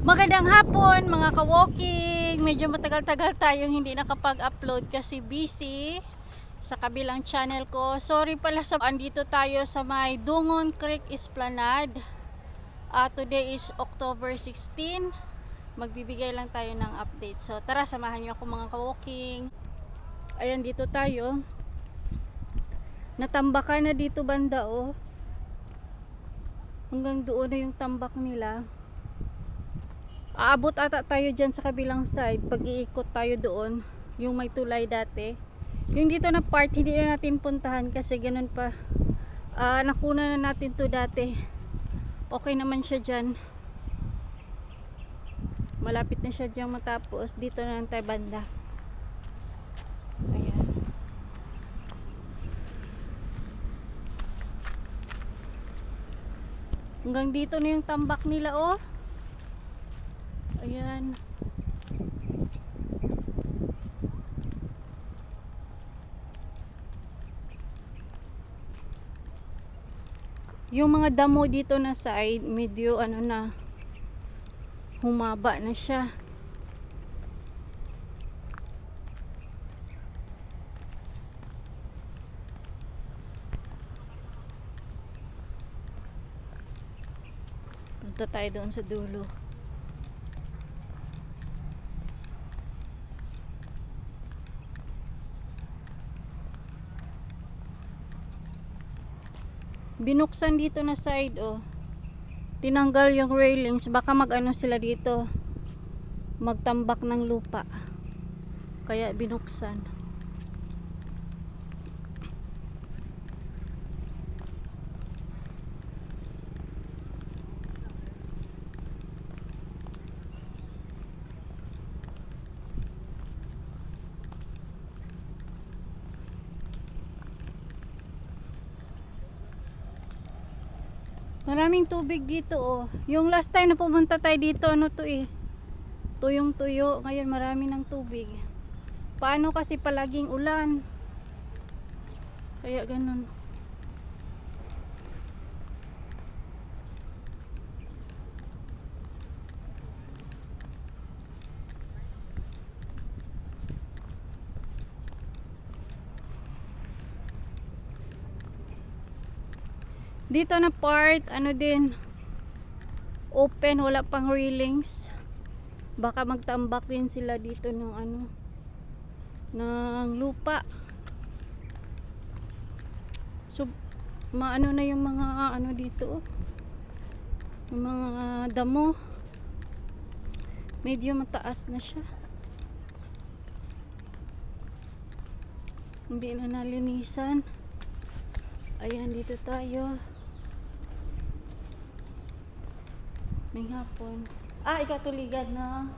Magandang hapon mga ka-walking. Medyo matagal-tagal tayong hindi nakapag-upload kasi busy sa kabilang channel ko. Sorry pala sa andito tayo sa may Dungon Creek Esplanade. Today is October 16. Magbibigay lang tayo ng update. So tara, samahan niyo ako mga ka-walking. Ayan, dito tayo. Natambakan na dito banda, oh. Hanggang doon na yung tambak nila. Aabot ata tayo dyan sa kabilang side pag iikot tayo doon, yung may tulay dati. Yung dito na part hindi na natin puntahan kasi ganun pa. Nakuna na natin to dati. Okay naman siya dyan. Malapit na siya dyan matapos. Dito na lang tayo banda. Ayan. Hanggang dito na yung tambak nila, oh. Ayan. Yung mga damo dito na side, medyo ano na, humaba na siya. Punta tayo doon sa dulo. Binuksan dito na side, oh. Tinanggal yung railings, baka mag-ano sila dito, magtambak ng lupa, kaya binuksan. Maraming tubig dito, oh. Yung last time na pumunta tayo dito, ano to eh, tuyong tuyo. Ngayon marami ng tubig. Paano kasi palaging ulan, kaya ganun. Dito na part, ano din, open, wala pang railings. Baka magtambak din sila dito ng ano, ng lupa. So maano na yung mga ano dito, yung mga damo, medyo mataas na siya, hindi na nalinisan. Ayan, dito tayo. May hapon. Ikatuligad na.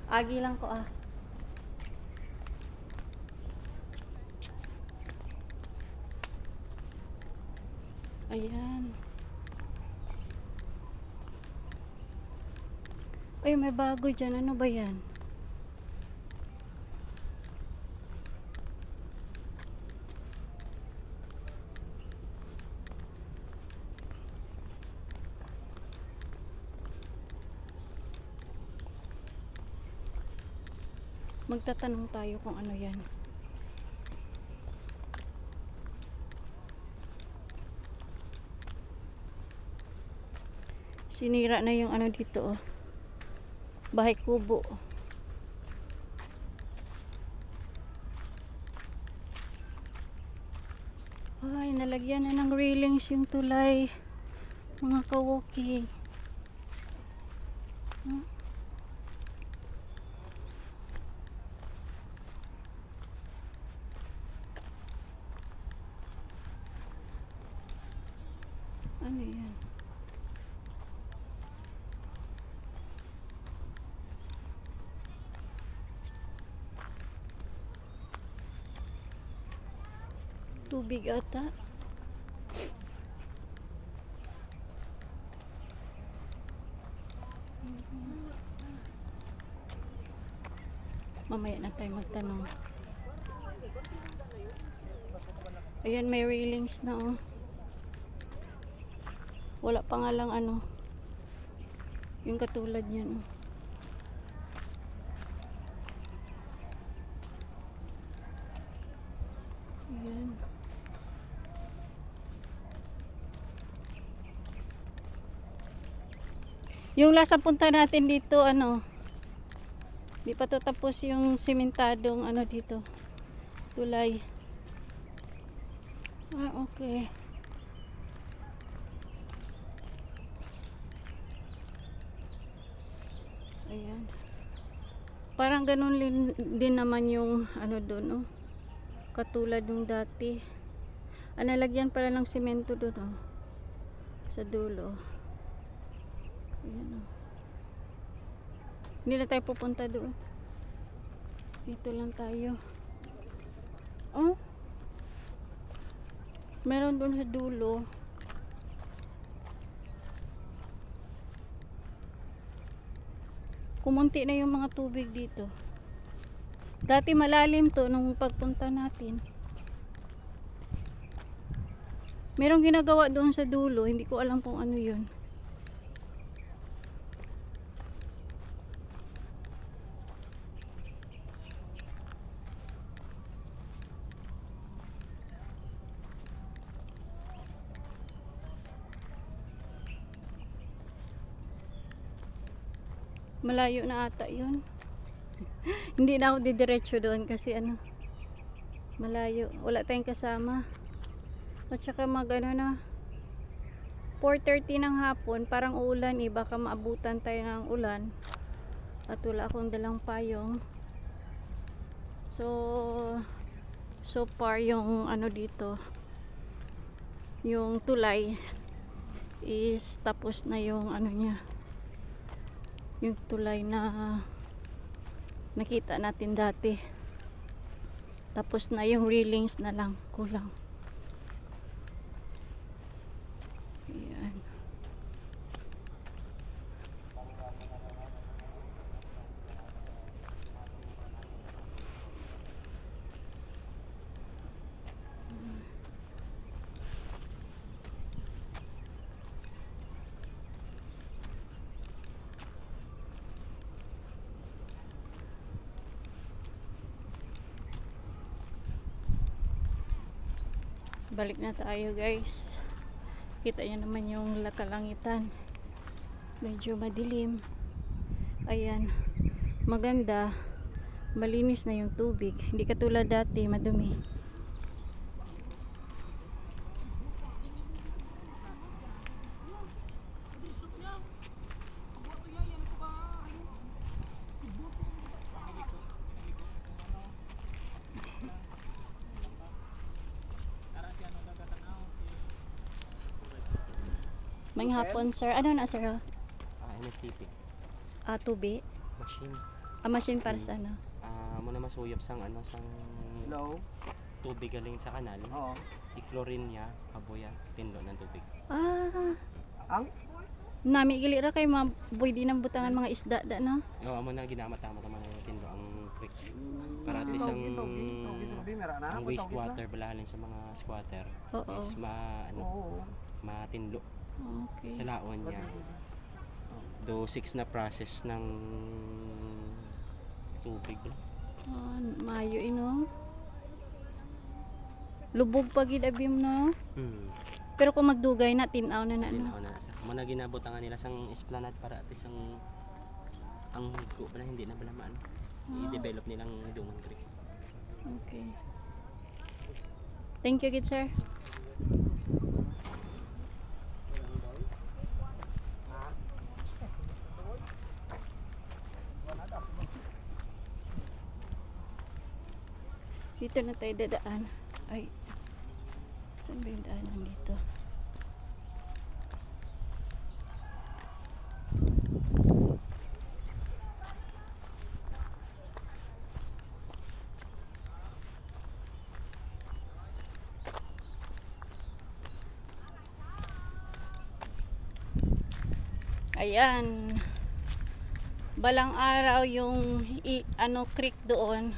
Agi lang ko, Ayan. Ay, may bago dyan. Ano ba yan? Magtatanong tayo kung ano yan. Sinira na yung ano dito, oh. Bahay kubo. Ay, nalagyan na ng railings yung tulay, mga ka-walking. Ano yan? Tubig ata. Mamaya na tayo magtanong. Ayan, may railings na, oh. Wala pa nga lang ano, Yung katulad yun. Ayan. Yung lasa punta natin dito, ano, di pa to tapos yung simentadong ano dito, tulay. Ah, okay. Ayan. Parang ganun din naman yung ano doon, oh. Katulad yung dati. Nalagyan pala ng semento doon, oh. Sa dulo. Ayan, oh. Hindi na tayo pupunta doon. Dito lang tayo. Oh. Meron doon sa dulo. Kumunti na yung mga tubig dito. Dati malalim to nung pagpunta natin. Merong ginagawa doon sa dulo. Hindi ko alam kung ano yun. Malayo na ata yun. Hindi na ako didiretso doon kasi ano, malayo. Wala tayong kasama. At saka mag ano na, 4:30 ng hapon, parang uulan eh. Baka maabutan tayo ng ulan. At wala akong dalang payong. So far yung ano dito, yung tulay is tapos na yung ano niya, yung tulay na nakita natin dati. Tapos na yung railings na lang kulang. Ayan. Balik na tayo guys. Kita nyo naman yung kalangitan. Medyo madilim. Ayan. Maganda. Malinis na yung tubig. Hindi katulad dati, madumi. May hapon, sir. Ano na, sir? MSTP. Tubi? Machine. Machine para sa ano? Muna masuyab sang ano sang Hello? tubig galing sa kanal. Oo. I-chlorine niya, abuya, tinlo ng tubig. Ang? Nami gili ra kay maboy din ang butangan mga isda da no? Oo, amo na ginamata-mata man ang tinlo ang creek. Para at least ang wastewater balahalin sa mga squatter Oo. is matinlo Okay. sa laon niya. Do 6 na process ng tubig. Mayo ino. Lubog pa gid abim no. Pero kung magdugay na tinaw na na no. Tinaw na sa. Muna ginabutangan nila sang esplanade para at least ang higo pala hindi na bala maano. I-develop nilang Dungon Creek. Okay. Thank you, good sir. Dito na tayo dadaan. Ay, saan ba yung daanan dito? Ayan. Balang araw yung creek doon.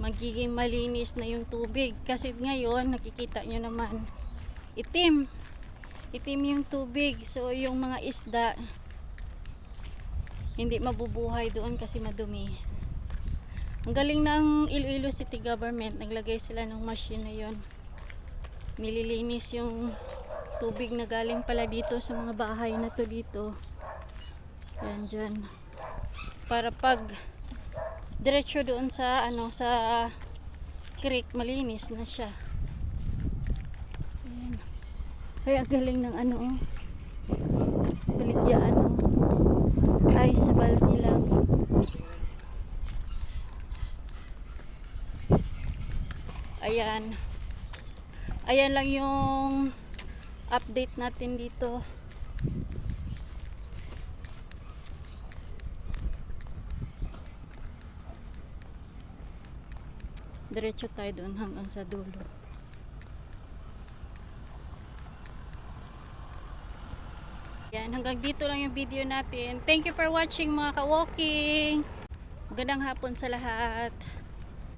Magiging malinis na yung tubig. Kasi ngayon, nakikita nyo naman, itim. Itim yung tubig. So, yung mga isda, hindi mabubuhay doon kasi madumi. Ang galing ng Iloilo City Government, naglagay sila ng machine na yon. Nililinis yung tubig na galing pala dito sa mga bahay na to dito. Yan dyan. Para pag diretso doon sa sa creek, malinis na siya. Ayan. Ay, ang galing ng baligyan ay sa balde lang. Ayan. Ayan lang yung update natin dito. Diretso tayo doon hanggang sa dulo. Yan, hanggang dito lang yung video natin. Thank you for watching mga ka-walking. Magandang hapon sa lahat.